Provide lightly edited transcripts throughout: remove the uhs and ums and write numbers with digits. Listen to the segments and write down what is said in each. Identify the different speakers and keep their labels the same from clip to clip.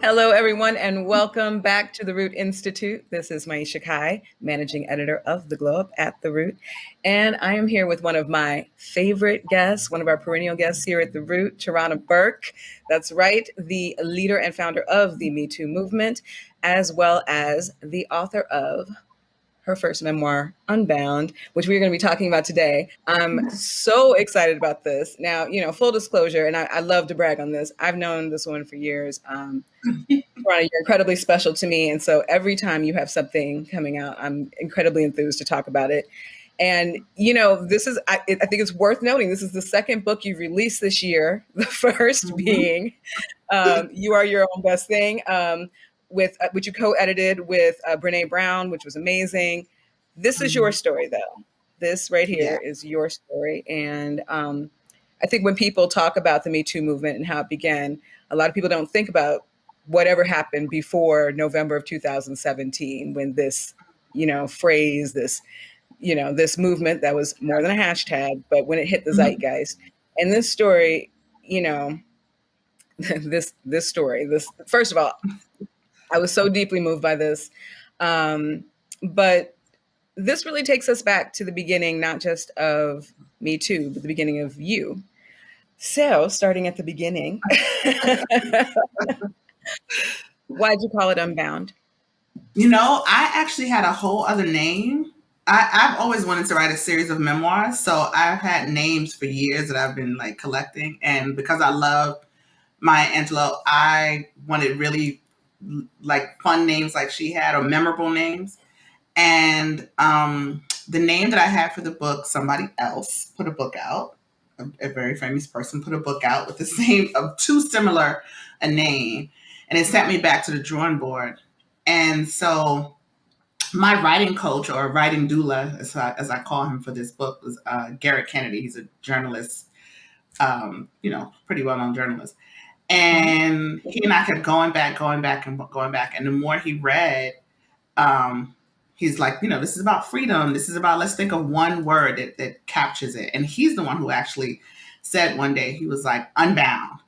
Speaker 1: Hello, everyone, and welcome back to the Root Institute. This is Maiysha KAi, managing editor of The Glow Up at The Root. And I am here with one of my favorite guests, one of our perennial guests here at The Root, Tarana Burke. That's right, the leader and founder of the Me Too movement, as well as the author of her first memoir, Unbound, which we're going to be talking about today. I'm so excited about this. Now, full disclosure, and I love to brag on this. I've known this woman for years. Ronnie, you're incredibly special to me. And so every time you have something coming out, I'm incredibly enthused to talk about it. And, this is, I think it's worth noting, this is the second book you've released this year, the 1st being You Are Your Own Best Thing, which you co-edited with Brene Brown, which was amazing. This is your story, though. This right here is your story. And I think when people talk about the Me Too movement and how it began, a lot of people don't think about whatever happened before November of 2017, when this, phrase, this movement that was more than a hashtag, but when it hit the zeitgeist. And this story, this story, first of all, I was so deeply moved by this. But this really takes us back to the beginning, not just of Me Too, but the beginning of you. So starting at the beginning, why'd you call it Unbound?
Speaker 2: I actually had a whole other name. I've always wanted to write a series of memoirs. So I've had names for years that I've been collecting. And because I love Maya Angelou, I wanted really fun names like she had, or memorable names. And the name that I had for the book, somebody else put a book out. A very famous person put a book out with the same, of too similar a name. And it sent me back to the drawing board. And so my writing coach, or writing doula, as I call him for this book, was Garrett Kennedy. He's a journalist, pretty well-known journalist. And he and I kept going back. And the more he read, he's like, this is about freedom. This is about, let's think of one word that captures it. And he's the one who actually said one day, he was like, Unbound.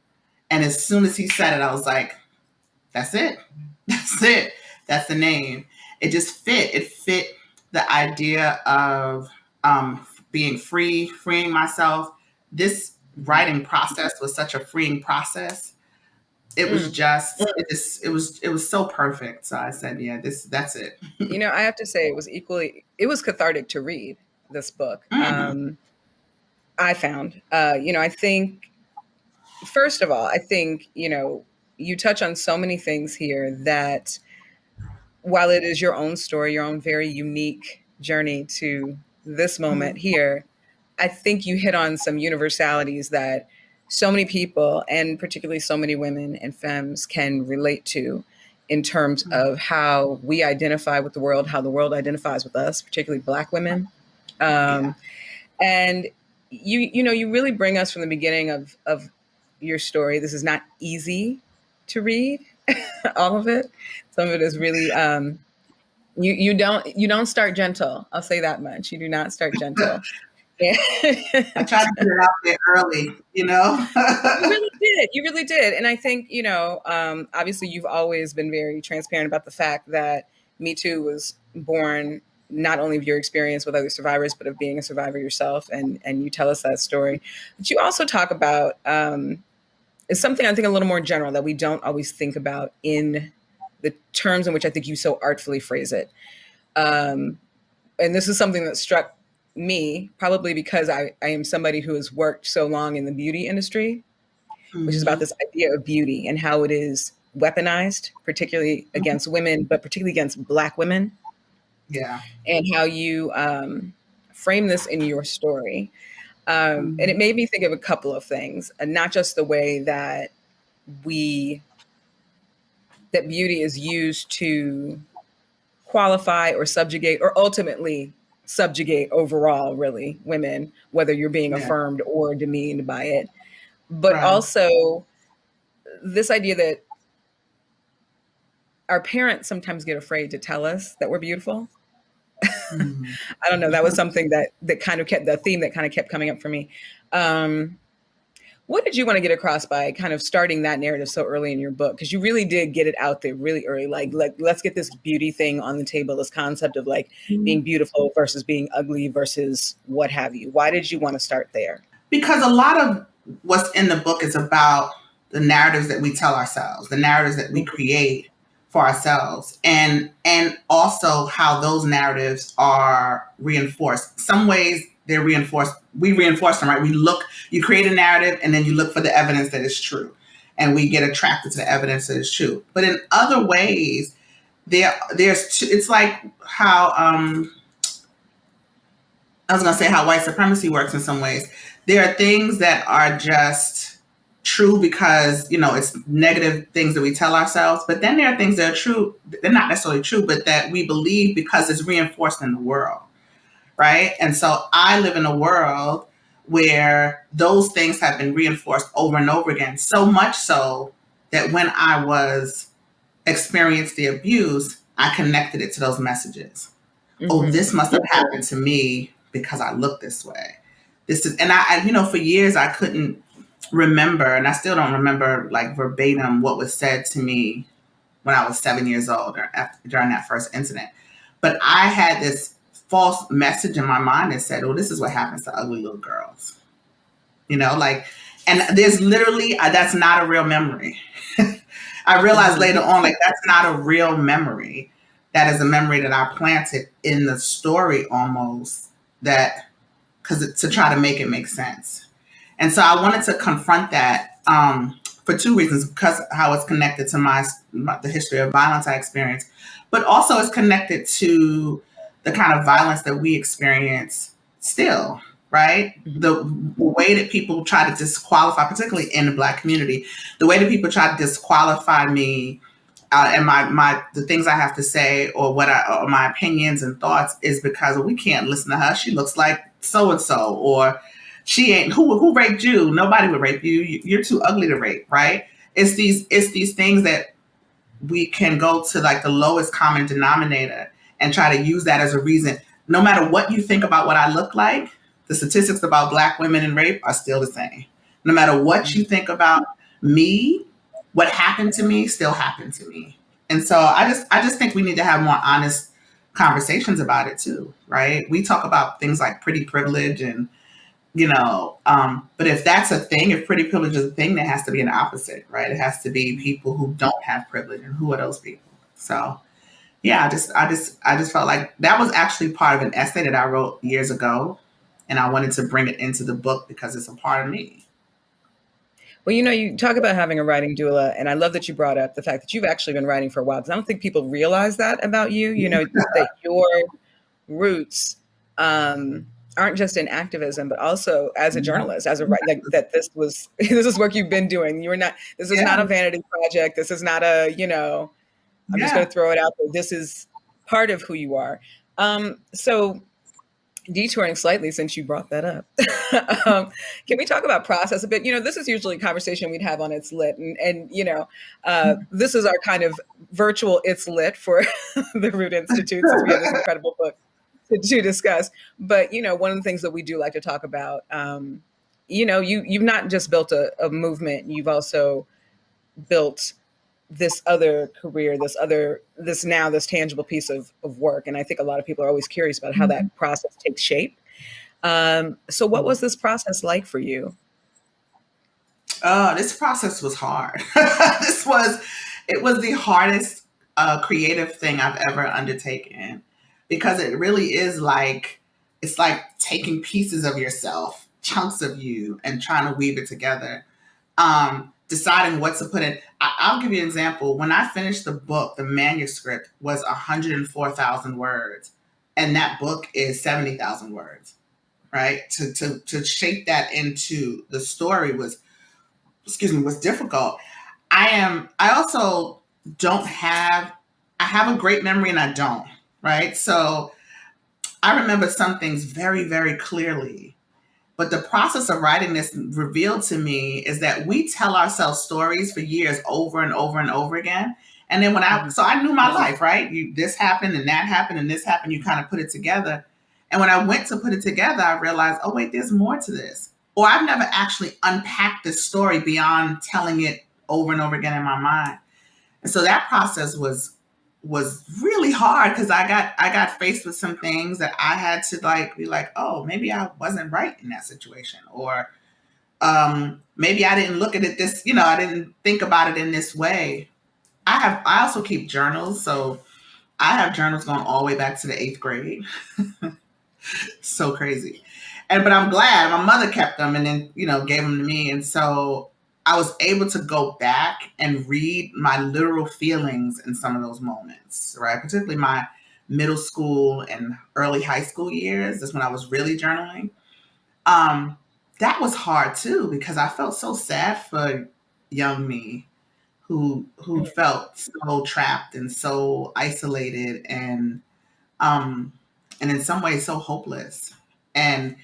Speaker 2: And as soon as he said it, I was like, that's it. That's it. That's the name. It just fit. It fit the idea of being free, freeing myself. This writing process was such a freeing process. It was it was so perfect. So I said, that's it.
Speaker 1: I have to say it was cathartic to read this book. I found, I think, first of all, you touch on so many things here that, while it is your own story, your own very unique journey to this moment here, I think you hit on some universalities that so many people, and particularly so many women and femmes, can relate to, in terms of how we identify with the world, how the world identifies with us, particularly Black women. And you really bring us from the beginning of your story. This is not easy to read, all of it. Some of it is really, you don't start gentle. I'll say that much. You do not start gentle.
Speaker 2: I tried to get it out there early,
Speaker 1: You really did. And I think, obviously you've always been very transparent about the fact that Me Too was born not only of your experience with other survivors, but of being a survivor yourself. And you tell us that story. But you also talk about, it's something I think a little more general that we don't always think about in the terms in which I think you so artfully phrase it. And this is something that struck me, probably because I am somebody who has worked so long in the beauty industry, which is about this idea of beauty and how it is weaponized, particularly against women, but particularly against Black women.
Speaker 2: Yeah.
Speaker 1: And how you frame this in your story. And it made me think of a couple of things, and not just the way that beauty is used to qualify or subjugate, or ultimately subjugate overall, really, women, whether you're being affirmed or demeaned by it. But also this idea that our parents sometimes get afraid to tell us that we're beautiful. I don't know. That was something that kind of kept, the theme that kind of kept coming up for me. What did you want to get across by kind of starting that narrative so early in your book? Because you really did get it out there really early. Like, let's get this beauty thing on the table, this concept of like being beautiful versus being ugly versus what have you. Why did you want to start there?
Speaker 2: Because a lot of what's in the book is about the narratives that we tell ourselves, the narratives that we create for ourselves, and also how those narratives are reinforced. Some ways they're reinforced. We reinforce them, right? You create a narrative, and then you look for the evidence that is true, and we get attracted to the evidence that is true. But in other ways, it's like how I was going to say how white supremacy works in some ways. There are things that are just true because, it's negative things that we tell ourselves. But then there are things that are true. They're not necessarily true, but that we believe because it's reinforced in the world. Right. And so I live in a world where those things have been reinforced over and over again. So much so that when I was experienced the abuse, I connected it to those messages. Oh, this must have happened to me because I look this way. And for years I couldn't remember, and I still don't remember like verbatim what was said to me when I was 7 years old or during that first incident. But I had this false message in my mind that said, oh, this is what happens to ugly little girls. And there's literally, that's not a real memory. I realized later on, like, that's not a real memory. That is a memory that I planted in the story almost, to try to make it make sense. And so I wanted to confront that for two reasons, because how it's connected to the history of violence I experienced, but also it's connected to the kind of violence that we experience still, right? The way that people try to disqualify, particularly in the Black community, the way that people try to disqualify me and the things I have to say or my opinions and thoughts is because we can't listen to her. She looks like so and so, or she ain't who raped you. Nobody would rape you. You're too ugly to rape, right? It's these things that we can go to like the lowest common denominator and try to use that as a reason. No matter what you think about what I look like, the statistics about Black women and rape are still the same. No matter what you think about me, what happened to me still happened to me. And so I just think we need to have more honest conversations about it too, right? We talk about things like pretty privilege and, but if that's a thing, if pretty privilege is a thing, there has to be an opposite, right? It has to be people who don't have privilege, and who are those people? So yeah, I just felt like that was actually part of an essay that I wrote years ago, and I wanted to bring it into the book because it's a part of me.
Speaker 1: Well, you talk about having a writing doula, and I love that you brought up the fact that you've actually been writing for a while, because I don't think people realize that about you, that your roots aren't just in activism, but also as a journalist, as a like that this is work you've been doing. This is not a vanity project. This is not I'm just going to throw it out there. This is part of who you are. So detouring slightly since you brought that up, can we talk about process a bit? This is usually a conversation we'd have on It's Lit, and this is our kind of virtual It's Lit for the Root Institute, since we have this incredible book to discuss. But one of the things that we do like to talk about, you've not just built a movement, you've also built this other career, this tangible piece of work. And I think a lot of people are always curious about how that process takes shape. So what was this process like for you?
Speaker 2: This process was hard. It was the hardest creative thing I've ever undertaken, because it really is it's like taking pieces of yourself, chunks of you, and trying to weave it together. Deciding what to put in. I'll give you an example. When I finished the book, the manuscript was 104,000 words, and that book is 70,000 words, right? To shape that into the story was difficult. I also don't have, I have a great memory and I don't, right? So I remember some things very, very clearly. But the process of writing this revealed to me is that we tell ourselves stories for years over and over and over again. And then so I knew my life, right? This happened and that happened and this happened. You kind of put it together. And when I went to put it together, I realized, oh, wait, there's more to this. or I've never actually unpacked this story beyond telling it over and over again in my mind. And so that process was really hard because I got faced with some things that I had to like be like, oh, maybe I wasn't right in that situation, or maybe I didn't look at it this, I didn't think about it in this way. I also keep journals, so I have journals going all the way back to the 8th grade. So crazy. But I'm glad my mother kept them and then, gave them to me. And so I was able to go back and read my literal feelings in some of those moments, right? Particularly my middle school and early high school years. That's when I was really journaling. Um, that was hard too, because I felt so sad for young me who felt so trapped and so isolated um and in some ways so hopeless. And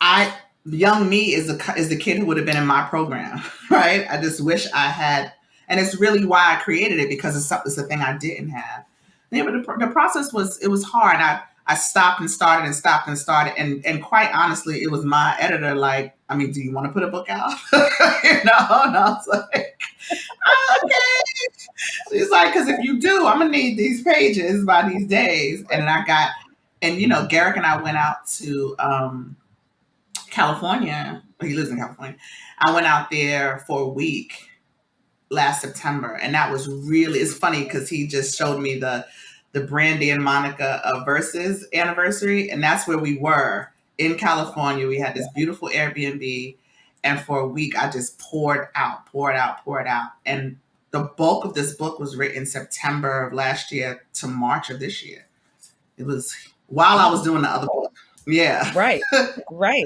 Speaker 2: I young me is the kid who would have been in my program, right? I just wish I had, and it's really why I created it, because it's a thing I didn't have. Yeah, but the process was hard. I stopped and started and stopped and started, and quite honestly, it was my editor like, I mean, do you want to put a book out? And I was like, okay. She's like, because if you do, I'm gonna need these pages by these days. And Garrick and I went out to California. He lives in California. I went out there for a week last September, and that was really. It's funny because he just showed me the Brandy and Monica Versus anniversary, and that's where we were in California. We had this beautiful Airbnb, and for a week I just poured out, poured out, poured out, and the bulk of this book was written September of last year to March of this year. It was while I was doing the other book. Yeah.
Speaker 1: Right, right.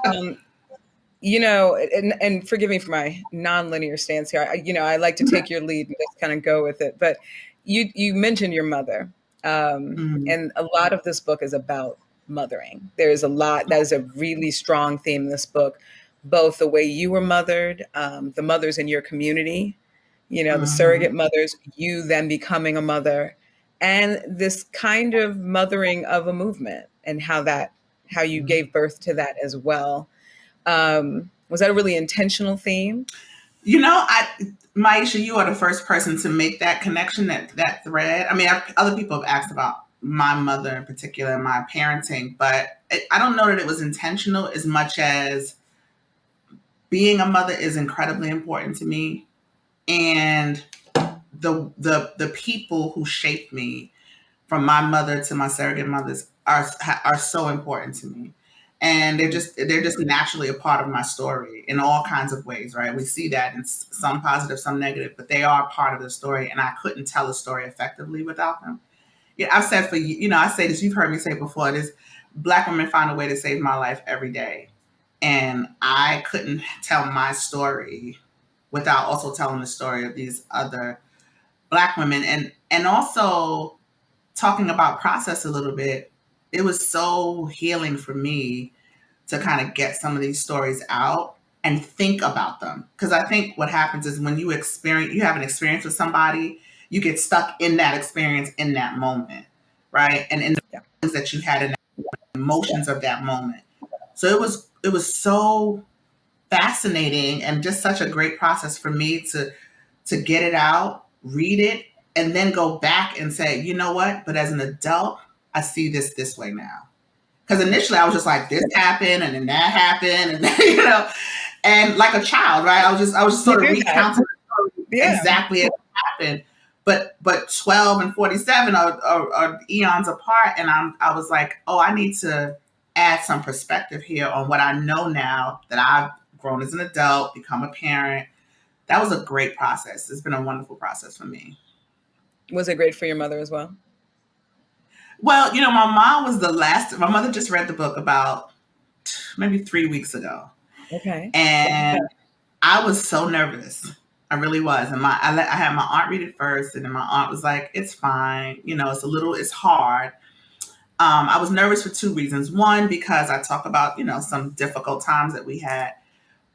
Speaker 1: Um, and forgive me for my nonlinear stance here. I like to take your lead and just kind of go with it. But you mentioned your mother,
Speaker 2: Mhm.
Speaker 1: and a lot of this book is about mothering. There's a lot that is a really strong theme in this book, both the way you were mothered, the mothers in your community, the surrogate
Speaker 2: Mhm.
Speaker 1: mothers, you then becoming a mother, and this kind of mothering of a movement, and how you gave birth to that as well. Was that a really intentional theme?
Speaker 2: I Maiysha, you are the first person to make that connection, that thread. I mean, other people have asked about my mother in particular, my parenting, but I don't know that it was intentional as much as being a mother is incredibly important to me, and the people who shaped me, from my mother to my surrogate mothers, are so important to me. And they're just naturally a part of my story in all kinds of ways, right? We see that in some positive, some negative, but they are part of the story, and I couldn't tell a story effectively without them. Yeah, I've said I say this, you've heard me say before, this: Black women find a way to save my life every day. And I couldn't tell my story without also telling the story of these other Black women, and also talking about process a little bit. It was so healing for me to kind of get some of these stories out and think about them, because I think what happens is when you have an experience with somebody, you get stuck in that experience in that moment, right? And in the
Speaker 1: Yeah.
Speaker 2: things that you had in the emotions of that moment. So it was so fascinating and just such a great process for me to get it out, read it, and then go back and say, you know what? But as an adult, I see this way now. Because initially I was just like, this happened, and then that happened, and then, and like a child, right? I was just
Speaker 1: You
Speaker 2: sort of
Speaker 1: do that.
Speaker 2: recounting the story
Speaker 1: Yeah.
Speaker 2: exactly as it happened. But 12 and 47 are eons apart, and I was like, oh, I need to add some perspective here on what I know now that I've grown as an adult, become a parent. That was a great process. It's been a wonderful process for me.
Speaker 1: Was it great for your mother as well?
Speaker 2: Well, my mom was the last. My mother just read the book about maybe 3 weeks ago,
Speaker 1: Okay.
Speaker 2: and I was so nervous. I really was. And I had my aunt read it first, and then my aunt was like, "It's fine. It's hard." I was nervous for two reasons. One, because I talk about some difficult times that we had,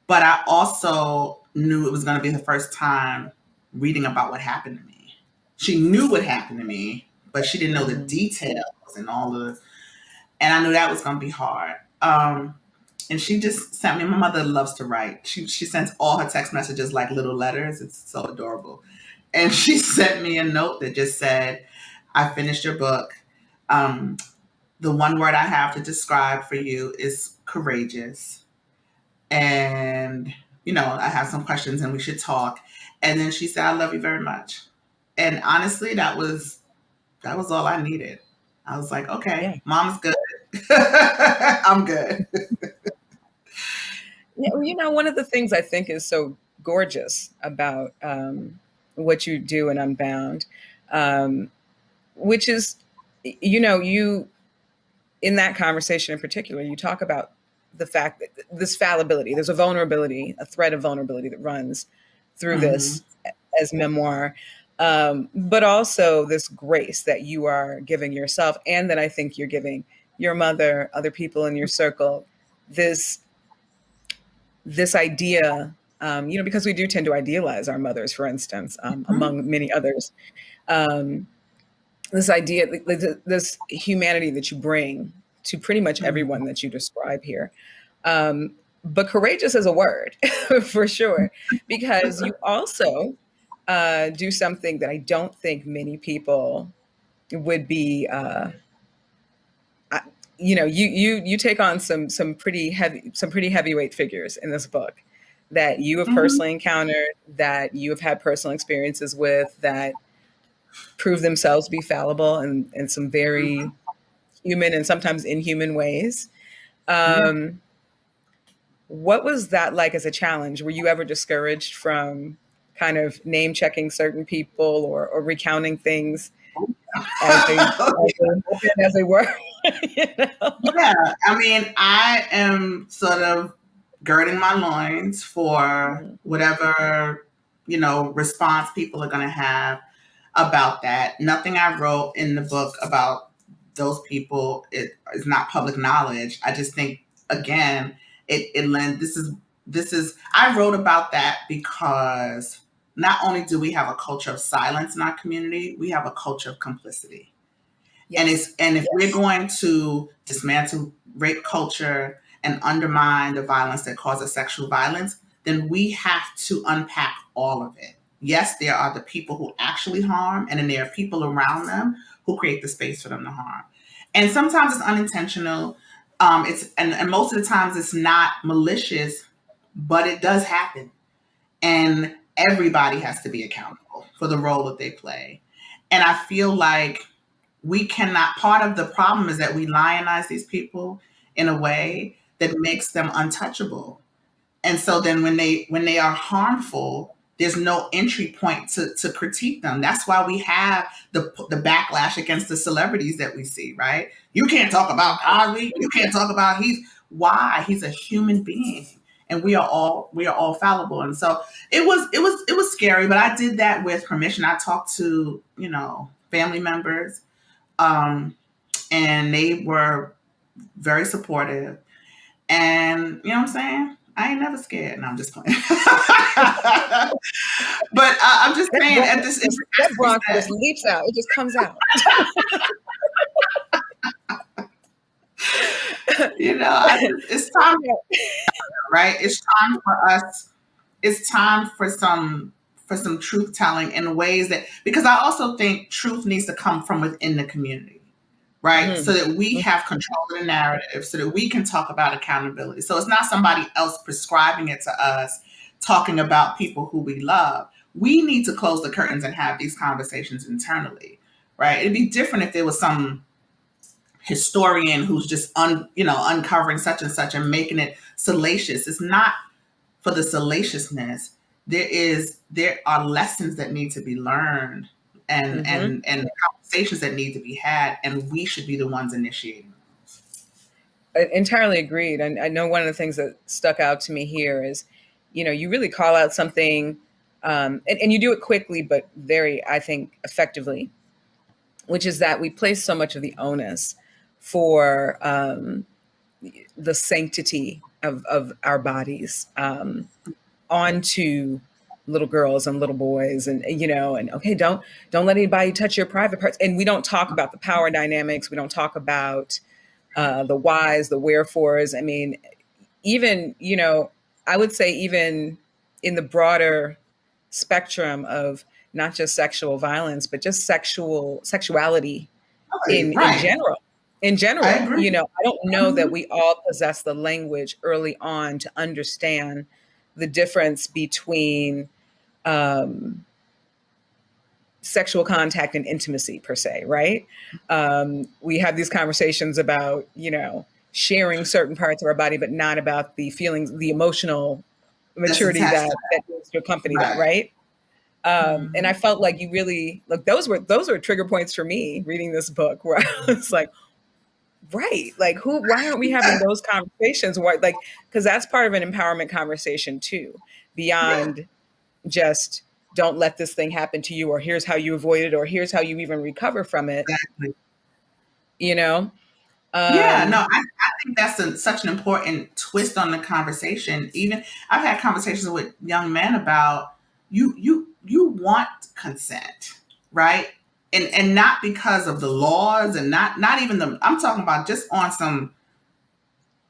Speaker 2: but I also knew it was going to be the first time reading about what happened to me. She knew what happened to me, but she didn't know the
Speaker 1: Mhm.
Speaker 2: details and all the. And I knew that was going to be hard. And she just sent me. My mother loves to write. She sends all her text messages like little letters. It's so adorable. And she sent me a note that just said, "I finished your book. Um, the one word I have to describe for you is courageous. And I have some questions and we should talk." And then she said, "I love you very much." And honestly, that was all I needed. I was like, okay,
Speaker 1: Yeah.
Speaker 2: mom's good. I'm good.
Speaker 1: Yeah, well, one of the things I think is so gorgeous about what you do in Unbound, um, which is, you in that conversation in particular, you talk about the fact that this fallibility, there's a vulnerability, a thread of vulnerability that runs through
Speaker 2: Hmm.
Speaker 1: this as memoir, but also this grace that you are giving yourself, and that I think you're giving your mother, other people in your circle, this this idea, because we do tend to idealize our mothers, for instance, among many others. Um, this idea, this humanity that you bring to pretty much everyone
Speaker 2: Hmm.
Speaker 1: that you describe here. Um, but courageous is a word for sure, because you also do something that I don't think many people would be. I- you take on some pretty heavyweight figures in this book that you have
Speaker 2: Hmm.
Speaker 1: personally encountered, that you have had personal experiences with, that prove themselves to be fallible in some very human and sometimes inhuman ways.
Speaker 2: Yeah.
Speaker 1: Um, what was that like as a challenge? Were you ever discouraged from kind of name checking certain people, or recounting things as they were? you know?
Speaker 2: Yeah, I mean, I am sort of girding my loins for
Speaker 1: Mhm.
Speaker 2: whatever, response people are going to have about that. Nothing I wrote in the book about those people is not public knowledge. I just think, again, it lends, this is, I wrote about that because not only do we have a culture of silence in our community, we have a culture of complicity.
Speaker 1: Yes.
Speaker 2: And if we're
Speaker 1: Yes.
Speaker 2: going to dismantle rape culture and undermine the violence that causes sexual violence, then we have to unpack all of it. Yes, there are the people who actually harm, and then there are people around them who create the space for them to harm. And sometimes it's unintentional. And most of the times it's not malicious, but it does happen. And everybody has to be accountable for the role that they play. And I feel like we cannot, part of the problem is that we lionize these people in a way that makes them untouchable. And so then when they are harmful, there's no entry point to critique them. That's why we have the backlash against the celebrities that we see, right? You can't talk about Cosby, you can't talk about he's a human being. And we are all fallible. And so it was scary, but I did that with permission. I talked to, family members, um, and they were very supportive. And you know what I'm saying? I ain't never scared. No, I'm just playing. But I'm just
Speaker 1: That
Speaker 2: saying,
Speaker 1: bronch,
Speaker 2: at this, it
Speaker 1: that
Speaker 2: has to be
Speaker 1: bronch
Speaker 2: said.
Speaker 1: just leaps out. It just comes out.
Speaker 2: It's time, right? It's time for us. It's time for some truth telling in ways that, because I also think truth needs to come from within the community, right? So
Speaker 1: Mhm.
Speaker 2: that we have control of the narrative, so that we can talk about accountability. So it's not somebody else prescribing it to us, talking about people who we love. We need to close the curtains and have these conversations internally, right? It'd be different if there was some historian who's just uncovering such and such and making it salacious. It's not for the salaciousness. There are lessons that need to be learned, and
Speaker 1: Mhm.
Speaker 2: and and conversations that need to be had, and we should be the ones initiating those.
Speaker 1: Entirely agreed. And I know one of the things that stuck out to me here is, you really call out something, and you do it quickly, but very, I think, effectively, which is that we place so much of the onus for the sanctity of our bodies onto little girls and little boys, and okay, don't let anybody touch your private parts, and we don't talk about the power dynamics, we don't talk about the whys, the wherefores. I mean, even, I would say even in the broader spectrum of not just sexual violence, but just sexuality in
Speaker 2: Right.
Speaker 1: general. In
Speaker 2: I
Speaker 1: general,
Speaker 2: agree.
Speaker 1: I don't know that
Speaker 2: Mhm.
Speaker 1: we all possess the language early on to understand the difference between um, sexual contact and intimacy per se, right? We have these conversations about, sharing certain parts of our body, but not about the feelings, the emotional
Speaker 2: That's
Speaker 1: maturity
Speaker 2: attached
Speaker 1: that
Speaker 2: to
Speaker 1: that needs to accompany
Speaker 2: that.
Speaker 1: that,
Speaker 2: Right.
Speaker 1: right? And I
Speaker 2: Mhm.
Speaker 1: felt like you really look, those were trigger points for me reading this book, where I was like, right, like why aren't we having those conversations? Why, like, because that's part of an empowerment conversation too,
Speaker 2: Yeah.
Speaker 1: beyond just don't let this thing happen to you, or here's how you avoid it, or here's how you even recover from it,
Speaker 2: Exactly.
Speaker 1: you know?
Speaker 2: Yeah, no,
Speaker 1: Um,
Speaker 2: I think that's such an important twist on the conversation. Even I've had conversations with young men about you want consent, right? And not because of the laws, and not even the, I'm talking about just on some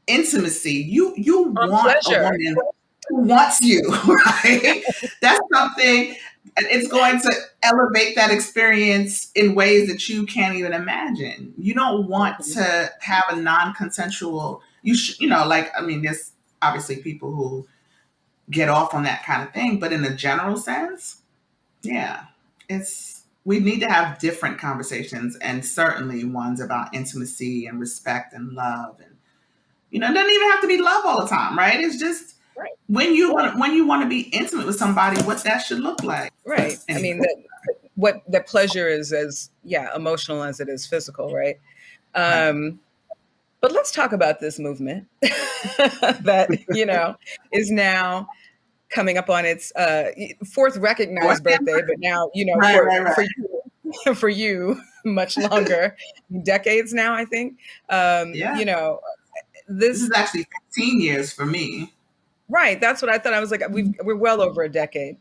Speaker 2: intimacy. You
Speaker 1: on
Speaker 2: want a
Speaker 1: pleasure.
Speaker 2: woman who wants you, right? That's something, it's going to elevate that experience in ways that you can't even imagine. You don't want
Speaker 1: Mhm.
Speaker 2: to have a non-consensual, like, I mean, there's obviously people who get off on that kind of thing, but in a general sense, yeah, we need to have different conversations, and certainly ones about intimacy and respect and love. And it doesn't even have to be love all the time, right? It's just
Speaker 1: Right,
Speaker 2: when you want to be intimate with somebody, what that should look like.
Speaker 1: right. I
Speaker 2: Anyway,
Speaker 1: mean, the pleasure is as, yeah, emotional as it is physical, right?
Speaker 2: right.
Speaker 1: Um, but let's talk about this movement that, is now coming up on its fourth
Speaker 2: Fourth
Speaker 1: recognized birthday,
Speaker 2: member.
Speaker 1: but now,
Speaker 2: Right, right, right.
Speaker 1: for you, for you, much longer, decades now, I think.
Speaker 2: Yeah. This is
Speaker 1: This
Speaker 2: actually 15 years for me.
Speaker 1: Right. That's what I thought. I was like, we're well over a decade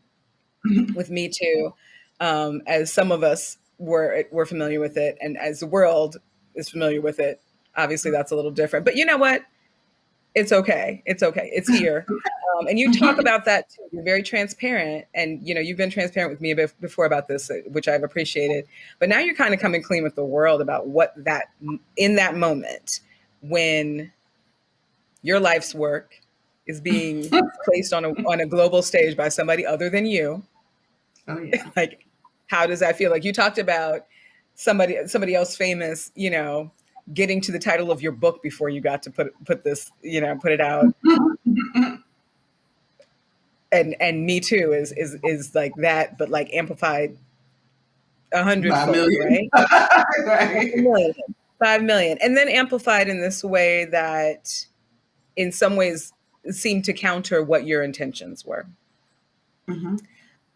Speaker 1: with Me Too, as some of us were familiar with it, and as the world is familiar with it. Obviously, that's a little different. But you know what? It's okay. It's okay. It's here. And you talk about that too. You're very transparent, and you've been transparent with me before about this, which I've appreciated. But now you're kind of coming clean with the world about what that in that moment when your life's work is being placed on a global stage by somebody other than you.
Speaker 2: Oh yeah.
Speaker 1: Like, how does that feel? Like, you talked about somebody else famous, getting to the title of your book before you got to put it out. And Me Too is like that, but like amplified a
Speaker 2: By a
Speaker 1: hundredfold,
Speaker 2: million.
Speaker 1: right? Like a
Speaker 2: Right.
Speaker 1: million, 5 million, and then amplified in this way that, in some ways, seemed to counter what your intentions were.
Speaker 2: Hmm.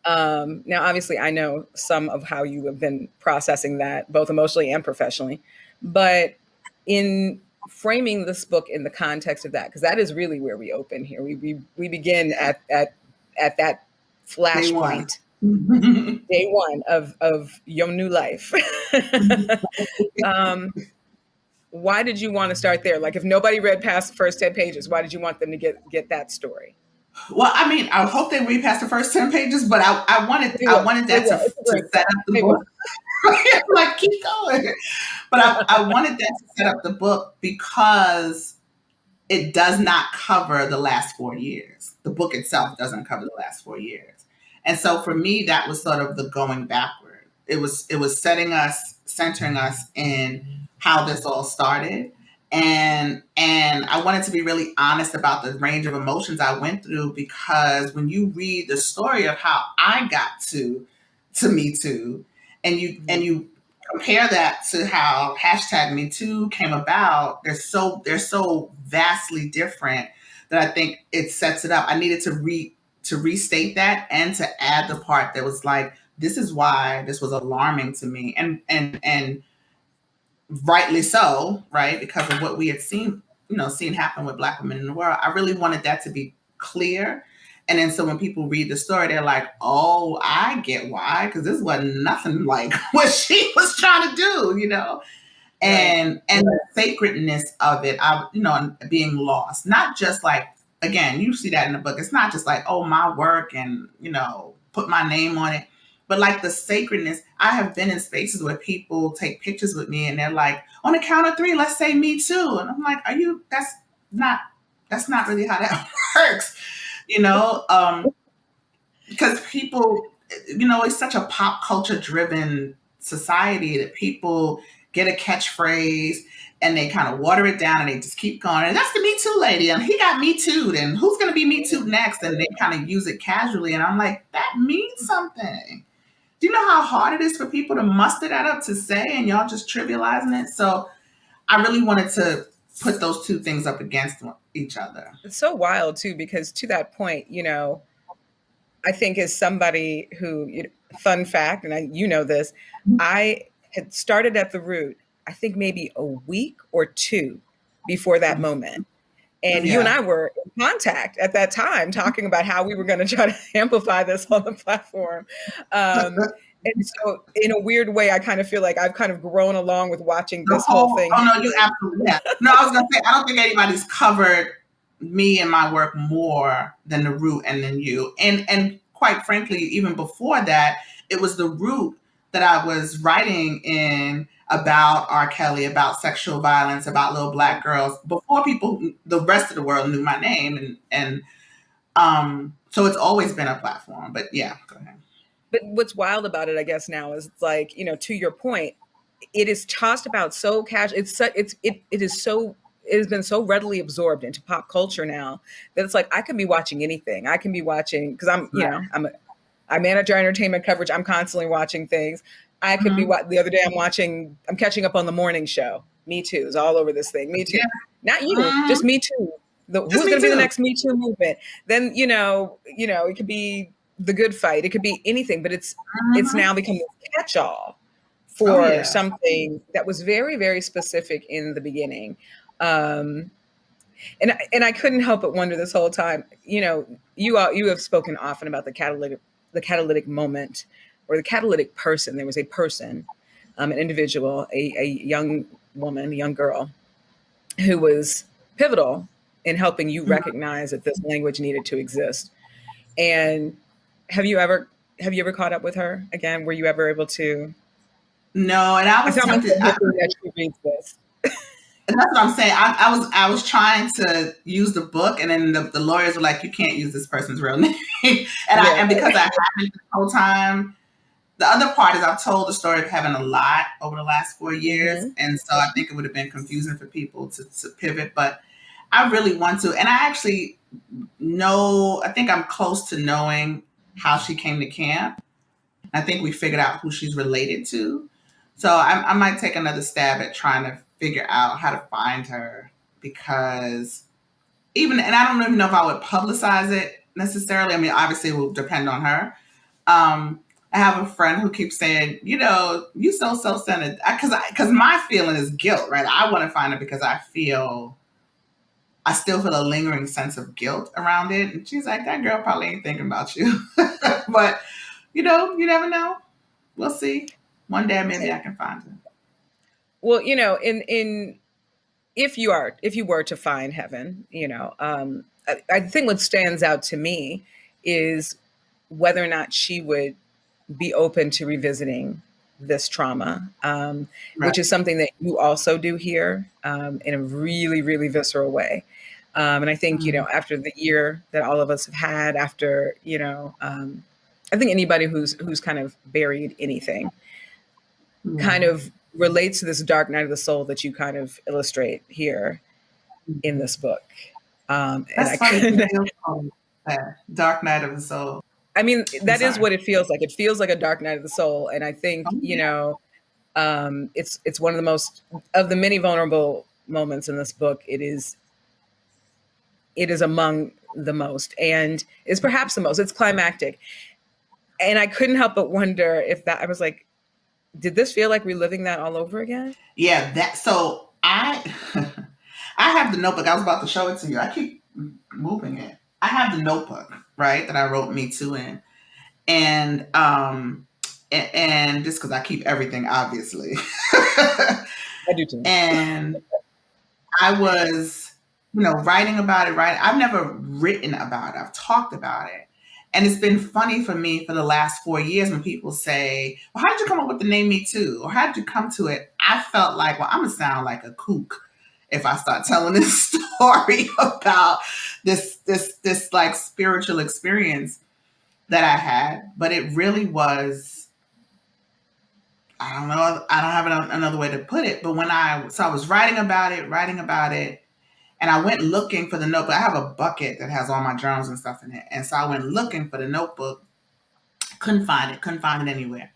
Speaker 1: Now, obviously, I know some of how you have been processing that, both emotionally and professionally. But in framing this book in the context of that, because that is really where we open here. We begin
Speaker 2: Yeah.
Speaker 1: at that
Speaker 2: Day one.
Speaker 1: flashpoint, day one of your new life. um, why did you want to start there? Like, if nobody read past the first 10 pages, why did you want them to get that story?
Speaker 2: Well, I mean, I hope they read past the first 10 pages, but I wanted
Speaker 1: They
Speaker 2: I
Speaker 1: will.
Speaker 2: wanted
Speaker 1: They
Speaker 2: that to
Speaker 1: will. It's a
Speaker 2: to
Speaker 1: great
Speaker 2: set
Speaker 1: book.
Speaker 2: up the
Speaker 1: They
Speaker 2: book.
Speaker 1: will.
Speaker 2: Like, keep going. But I wanted that to set up the book because it does not cover the last 4 years. The book itself doesn't cover the last 4 years. And so for me, that was sort of the going backward. It was centering us in how this all started. And I wanted to be really honest about the range of emotions I went through, because when you read the story of how I got to Me Too, and you compare that to how hashtag Me Too came about, they're so vastly different that I think it sets it up. I needed to restate that, and to add the part that was like, this is why this was alarming to me, and rightly so, right? Because of what we had seen happen with Black women in the world. I really wanted that to be clear. And then so when people read the story, they're like, oh, I get why, because this wasn't nothing like what she was trying to do.
Speaker 1: Right.
Speaker 2: and the sacredness of it, being lost. Not just like, again, you see that in the book. It's not just like, oh, my work and put my name on it, but like the sacredness. I have been in spaces where people take pictures with me and they're like, on the count of three, let's say me too, and I'm like, are you? Not that's not really how that works, you know. Because people, it's such a pop culture driven society that people get a catchphrase and they kind of water it down and they just keep going. And that's the Me Too lady. And he got Me Too. And who's going to be Me Too next? And they kind of use it casually. And I'm like, that means something. Do you know how hard it is for people to muster that up to say and y'all just trivializing it? So I really wanted to put those two things up against each other.
Speaker 1: It's so wild too, because to that point, I think as somebody who, fun fact, and this, I had started at the Root, I think maybe a week or two before that moment. And you and
Speaker 2: Yeah.
Speaker 1: I were in contact at that time talking about how we were going to try to amplify this on the platform. And so in a weird way, I kind of feel like I've kind of grown along with watching this whole thing.
Speaker 2: Oh no, you absolutely have. No, I was gonna say I don't think anybody's covered me and my work more than the Root and then you. And quite frankly, even before that, it was the Root that I was writing in about R. Kelly, about sexual violence, about little Black girls before the rest of the world knew my name. And so it's always been a platform. But yeah, go ahead.
Speaker 1: But what's wild about it, I guess, now is it's like, to your point, it is tossed about so casual. It has been so readily absorbed into pop culture now that it's like I can be watching anything. I can be watching because I manage our entertainment coverage. I'm constantly watching things. I could be the other day. I'm catching up on the morning show. Me Too is all over this thing. Me Too, not you, just Me Too. Who's going to be the next Me Too movement? Then it could be the good fight. It could be anything, but it's now become a catch-all for something that was very, very specific in the beginning. And I couldn't help but wonder this whole time, you have spoken often about the catalytic moment or the catalytic person. There was a person, an individual, a young woman, a young girl who was pivotal in helping you recognize that this language needed to exist. And have you ever caught up with her again? Were you ever able to?
Speaker 2: No, and I was tempted.
Speaker 1: That she reads this.
Speaker 2: And that's what I'm saying. I was trying to use the book, and then the lawyers were like, "You can't use this person's real name." And because I haven't the whole time. The other part is I've told the story of having a lot over the last 4 years, and so I think it would have been confusing for people to pivot. But I really want to, and I actually know. I think I'm close to knowing how she came to camp. I think we figured out who she's related to. So I might take another stab at trying to figure out how to find her, because and I don't even know if I would publicize it necessarily. I mean, obviously it will depend on her. I have a friend who keeps saying, you so self-centered, because my feeling is guilt, right? I want to find her because I still feel a lingering sense of guilt around it. And she's like, that girl probably ain't thinking about you. But, you never know. We'll see. One day maybe I can find her.
Speaker 1: Well, if you were to find heaven, I think what stands out to me is whether or not she would be open to revisiting this trauma, which is something that you also do here in a really, really visceral way. And I think, after the year that all of us have had, after, I think anybody who's kind of buried anything kind of relates to this dark night of the soul that you kind of illustrate here in this book.
Speaker 2: That's funny. Dark night of the soul.
Speaker 1: I mean, that is what it feels like. It feels like a dark night of the soul. And I think, it's one of the most, of the many vulnerable moments in this book. It is among the most, and is perhaps the most. It's climactic. And I couldn't help but wonder if I was like, did this feel like reliving that all over again?
Speaker 2: Yeah, so I have the notebook. I was about to show it to you. I keep moving it. I have the notebook, right, that I wrote Me Too in. And just because I keep everything, obviously.
Speaker 1: I do too.
Speaker 2: And I was, writing about it, right? I've never written about it. I've talked about it. And it's been funny for me for the last 4 years when people say, well, how did you come up with the name Me Too? Or how did you come to it? I felt like, well, I'm going to sound like a kook if I start telling this story about this like spiritual experience that I had. But it really was, I don't know, I don't have another way to put it. But so I was writing about it, and I went looking for the notebook. I have a bucket that has all my journals and stuff in it. And so I went looking for the notebook. Couldn't find it anywhere.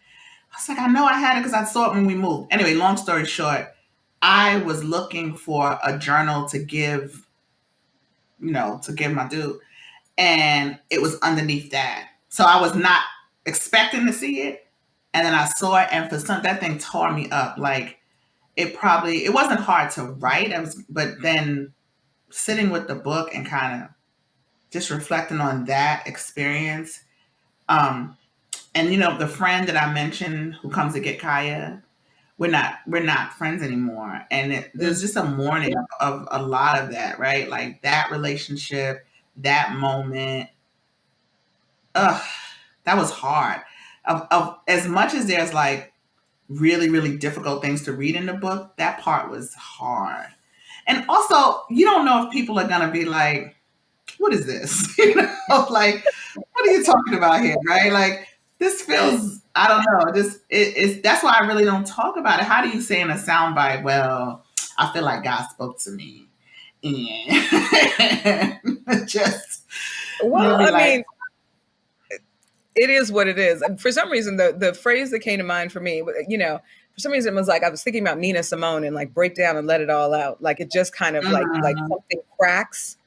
Speaker 2: I was like, I know I had it because I saw it when we moved. Anyway, long story short, I was looking for a journal to give, to give my dude. And it was underneath that. So I was not expecting to see it. And then I saw it, and that thing tore me up. Like, it wasn't hard to write. But then sitting with the book and kind of just reflecting on that experience. And the friend that I mentioned who comes to get Kaya, we're not friends anymore. And there's just a mourning of a lot of that, right? Like that relationship, that moment. Ugh, that was hard. Of as much as there's like really, really difficult things to read in the book, that part was hard. And also, you don't know if people are gonna be like, what is this? Like, what are you talking about here? Right? Like, this feels, I don't know. It's that's why I really don't talk about it. How do you say in a soundbite, well, I feel like God spoke to me. And just
Speaker 1: Well,
Speaker 2: really
Speaker 1: I
Speaker 2: like,
Speaker 1: mean, it is what it is. And for some reason, the phrase that came to mind for me, for some reason, it was like I was thinking about Nina Simone and like break down and let it all out. Like it just kind of like
Speaker 2: mm,
Speaker 1: something cracks,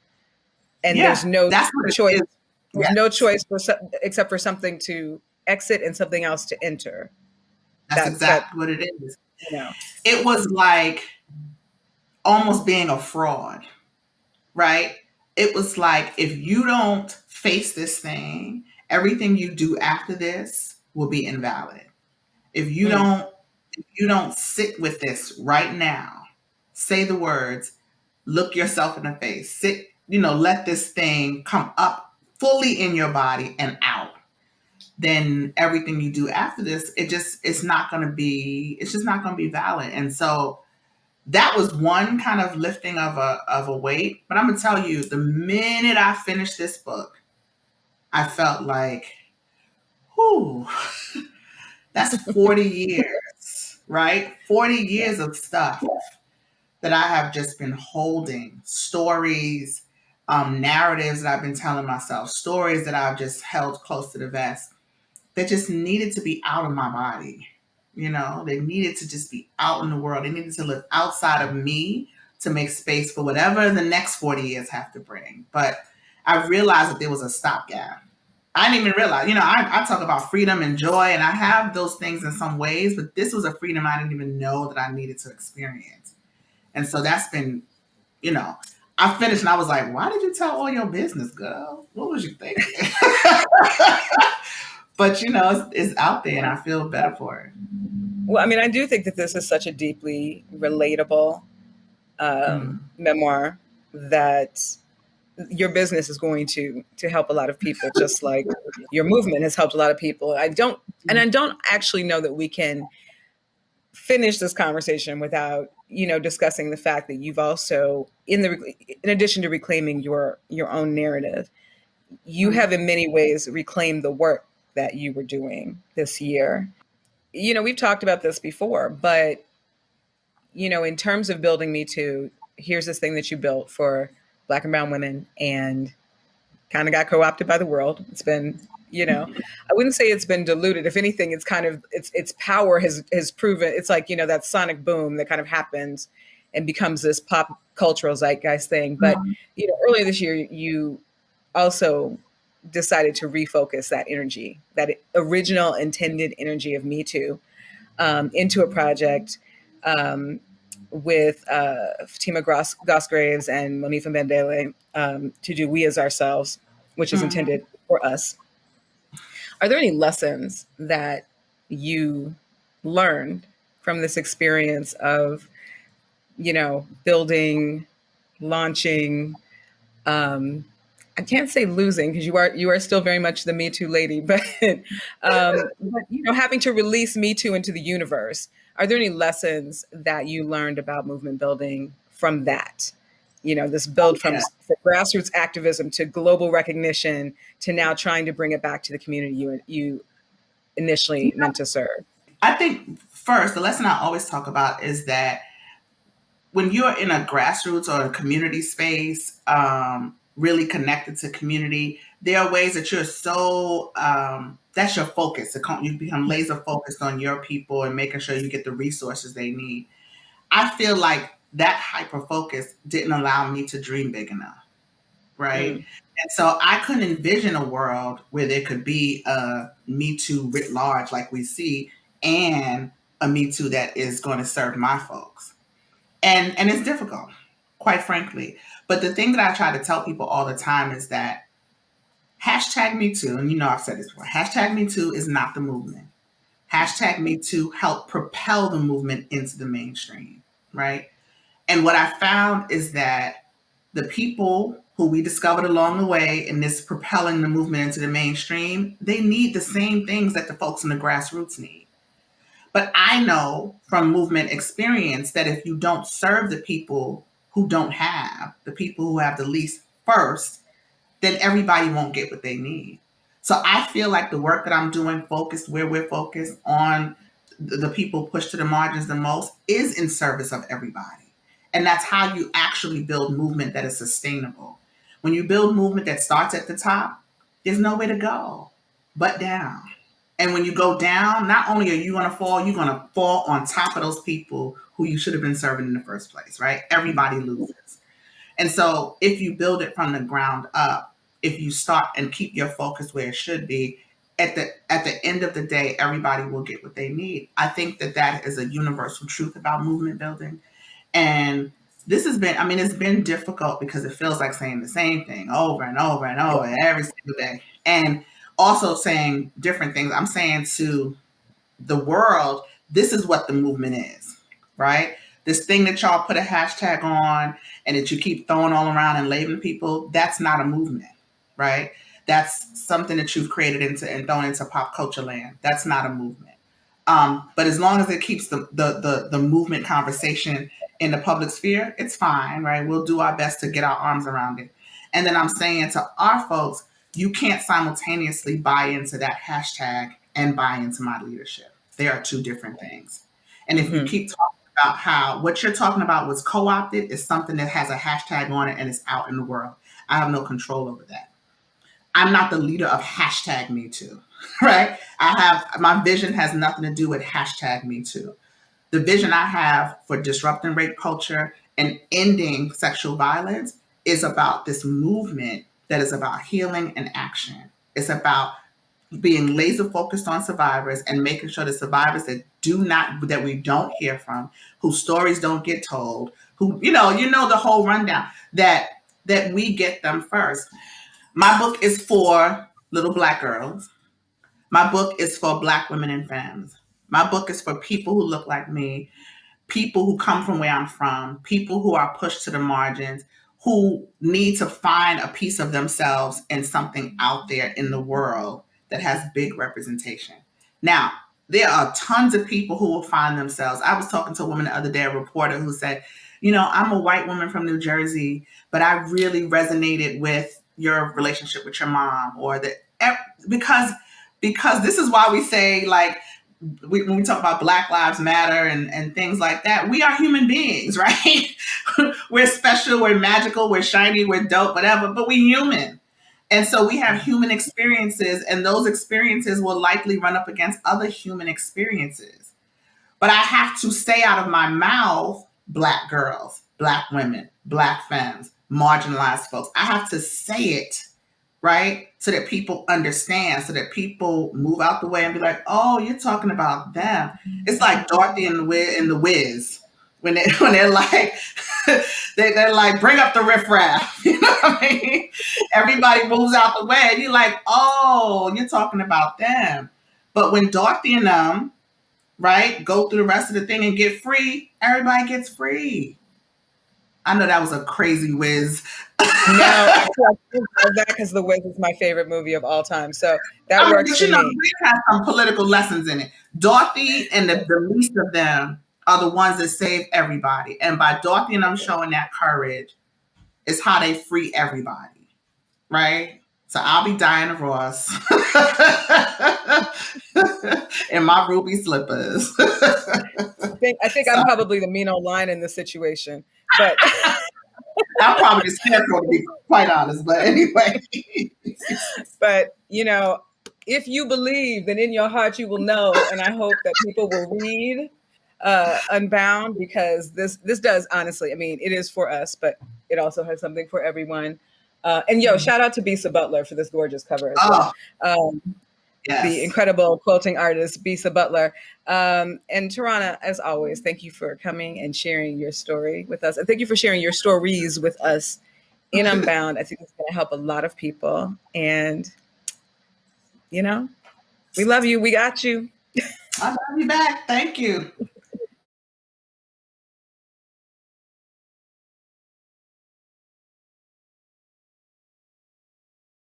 Speaker 1: and there's
Speaker 2: yeah,
Speaker 1: no
Speaker 2: that's what it
Speaker 1: choice.
Speaker 2: is.
Speaker 1: There's no
Speaker 2: Yes,
Speaker 1: choice except for something to exit and something else to enter.
Speaker 2: that's
Speaker 1: That
Speaker 2: exactly what it is.
Speaker 1: you know.
Speaker 2: It was like almost being a fraud, right? It was like, if you don't face this thing, everything you do after this will be invalid. If you
Speaker 1: Mm.
Speaker 2: don't if you don't sit with this right now, say the words, look yourself in the face, let this thing come up fully in your body and out, then everything you do after this, it's just not going to be valid. And so that was one kind of lifting of a weight. But I'm gonna tell you, the minute I finished this book, I felt like, whew, that's 40 years, right? 40 years of stuff that I have just been holding, stories, narratives that I've been telling myself, stories that I've just held close to the vest that just needed to be out of my body. They needed to just be out in the world. They needed to live outside of me to make space for whatever the next 40 years have to bring. But I realized that there was a stopgap. I didn't even realize, I talk about freedom and joy, and I have those things in some ways, but this was a freedom I didn't even know that I needed to experience. And so that's been, I finished and I was like, why did you tell all your business, girl? What was you thinking? But it's out there, and I feel better for it.
Speaker 1: Well, I mean, I do think that this is such a deeply relatable
Speaker 2: Mm.
Speaker 1: memoir that your business is going to help a lot of people, just like your movement has helped a lot of people. I don't actually know that we can finish this conversation without discussing the fact that you've also in addition to reclaiming your own narrative, you
Speaker 2: Mm.
Speaker 1: have in many ways reclaimed the work that you were doing this year. We've talked about this before, but in terms of building Me Too, here's this thing that you built for Black and brown women and kind of got co-opted by the world. It's been, I wouldn't say it's been diluted. If anything, it's kind of its power has proven. It's like that sonic boom that kind of happens and becomes this pop cultural zeitgeist thing. But
Speaker 2: Mm.
Speaker 1: earlier this year, you also decided to refocus that energy, that original intended energy of Me Too, into a project um, with Fatima Gosgraves and Monifa Bandele to do We As Ourselves, which is
Speaker 2: Mm.
Speaker 1: intended for us. Are there any lessons that you learned from this experience of building, launching. Um, I can't say losing because you are still very much the Me Too lady, but having to release Me Too into the universe. Are there any lessons that you learned about movement building from that? This
Speaker 2: Oh,
Speaker 1: build
Speaker 2: yeah.
Speaker 1: from grassroots activism to global recognition to now trying to bring it back to the community you initially meant to serve.
Speaker 2: I think first, the lesson I always talk about is that when you're in a grassroots or a community space, really connected to community, there are ways that you're so that's your focus. You become laser focused on your people and making sure you get the resources they need. I feel like that hyper focus didn't allow me to dream big enough, right?
Speaker 1: Mm,
Speaker 2: And so I couldn't envision a world where there could be a Me Too writ large like we see, and a Me Too that is going to serve my folks. And it's difficult, quite frankly. But the thing that I try to tell people all the time is that hashtag Me Too, and I've said this before, hashtag Me Too is not the movement. Hashtag Me Too helped propel the movement into the mainstream, right? And what I found is that the people who we discovered along the way in this propelling the movement into the mainstream, they need the same things that the folks in the grassroots need. But I know from movement experience that if you don't serve the people who don't have, the people who have the least first, then everybody won't get what they need. So I feel like the work that I'm doing, focused where we're focused on the people pushed to the margins the most, is in service of everybody. And that's how you actually build movement that is sustainable. When you build movement that starts at the top, there's nowhere to go but down. And when you go down, not only are you going to fall, you're going to fall on top of those people who you should have been serving in the first place, right? Everybody loses. And so if you build it from the ground up, if you start and keep your focus where it should be, at the end of the day, everybody will get what they need. I think that is a universal truth about movement building. And this has been, I mean, it's been difficult because it feels like saying the same thing over and over and over every single day. And also saying different things. I'm saying to the world, this is what the movement is, right? This thing that y'all put a hashtag on and that you keep throwing all around and labeling people, that's not a movement, right? That's something that you've created into and thrown into pop culture land. That's not a movement. But as long as it keeps the movement conversation in the public sphere, it's fine, right? We'll do our best to get our arms around it. And then I'm saying to our folks, you can't simultaneously buy into that hashtag and buy into my leadership. They are two different things. And if you
Speaker 1: mm,
Speaker 2: keep talking about how what you're talking about was co-opted, is something that has a hashtag on it and it's out in the world. I have no control over that. I'm not the leader of hashtag me too, right? My vision has nothing to do with hashtag me too. The vision I have for disrupting rape culture and ending sexual violence is about this movement that is about healing and action. It's about being laser focused on survivors and making sure the survivors that we don't hear from, whose stories don't get told, who the whole rundown, that we get them first. My book is for little Black girls. My book is for Black women and femmes. My book is for people who look like me, people who come from where I'm from, people who are pushed to the margins, who need to find a piece of themselves in something out there in the world that has big representation. Now, there are tons of people who will find themselves. I was talking to a woman the other day, a reporter, who said, I'm a white woman from New Jersey, but I really resonated with your relationship with your mom, or because this is why we say, like, when we talk about Black Lives Matter and things like that, we are human beings, right? We're special, we're magical, we're shiny, we're dope, whatever, but we're human. And so we have human experiences, and those experiences will likely run up against other human experiences. But I have to say out of my mouth, Black girls, Black women, Black femmes, marginalized folks. I have to say it, right? So that people understand, so that people move out the way and be like, oh, you're talking about them. It's like Dorothy and the Wiz. When they're like, they're like, bring up the riffraff. You know what I mean? Everybody moves out the way, and you're like, oh, you're talking about them. But when Dorothy and them, right, go through the rest of the thing and get free, everybody gets free. I know that was a crazy whiz.
Speaker 1: No, actually, I think of that because The Wiz is my favorite movie of all time. So that
Speaker 2: I mean,
Speaker 1: works
Speaker 2: but
Speaker 1: for
Speaker 2: you know,
Speaker 1: me.
Speaker 2: Wiz has some political lessons in it. Dorothy and the least of them are the ones that save everybody. And by Dorothy and them showing that courage, is how they free everybody, right? So I'll be Diana Ross in my ruby slippers.
Speaker 1: I think I'm
Speaker 2: So
Speaker 1: probably the mean old lion in this situation. But
Speaker 2: I'm probably the scarecrow to be quite honest, but anyway.
Speaker 1: but if you believe, then in your heart you will know. And I hope that people will read Unbound, because this does, honestly, I mean, it is for us, but it also has something for everyone. And shout out to Bisa Butler for this gorgeous cover as well.
Speaker 2: Oh,
Speaker 1: Um, the
Speaker 2: yes.
Speaker 1: incredible quilting artist Bisa Butler. And Tarana, as always, thank you for coming and sharing your story with us, and thank you for sharing your stories with us in Unbound. I think it's going to help a lot of people. And we love you. We got you.
Speaker 2: I'll be back. Thank you.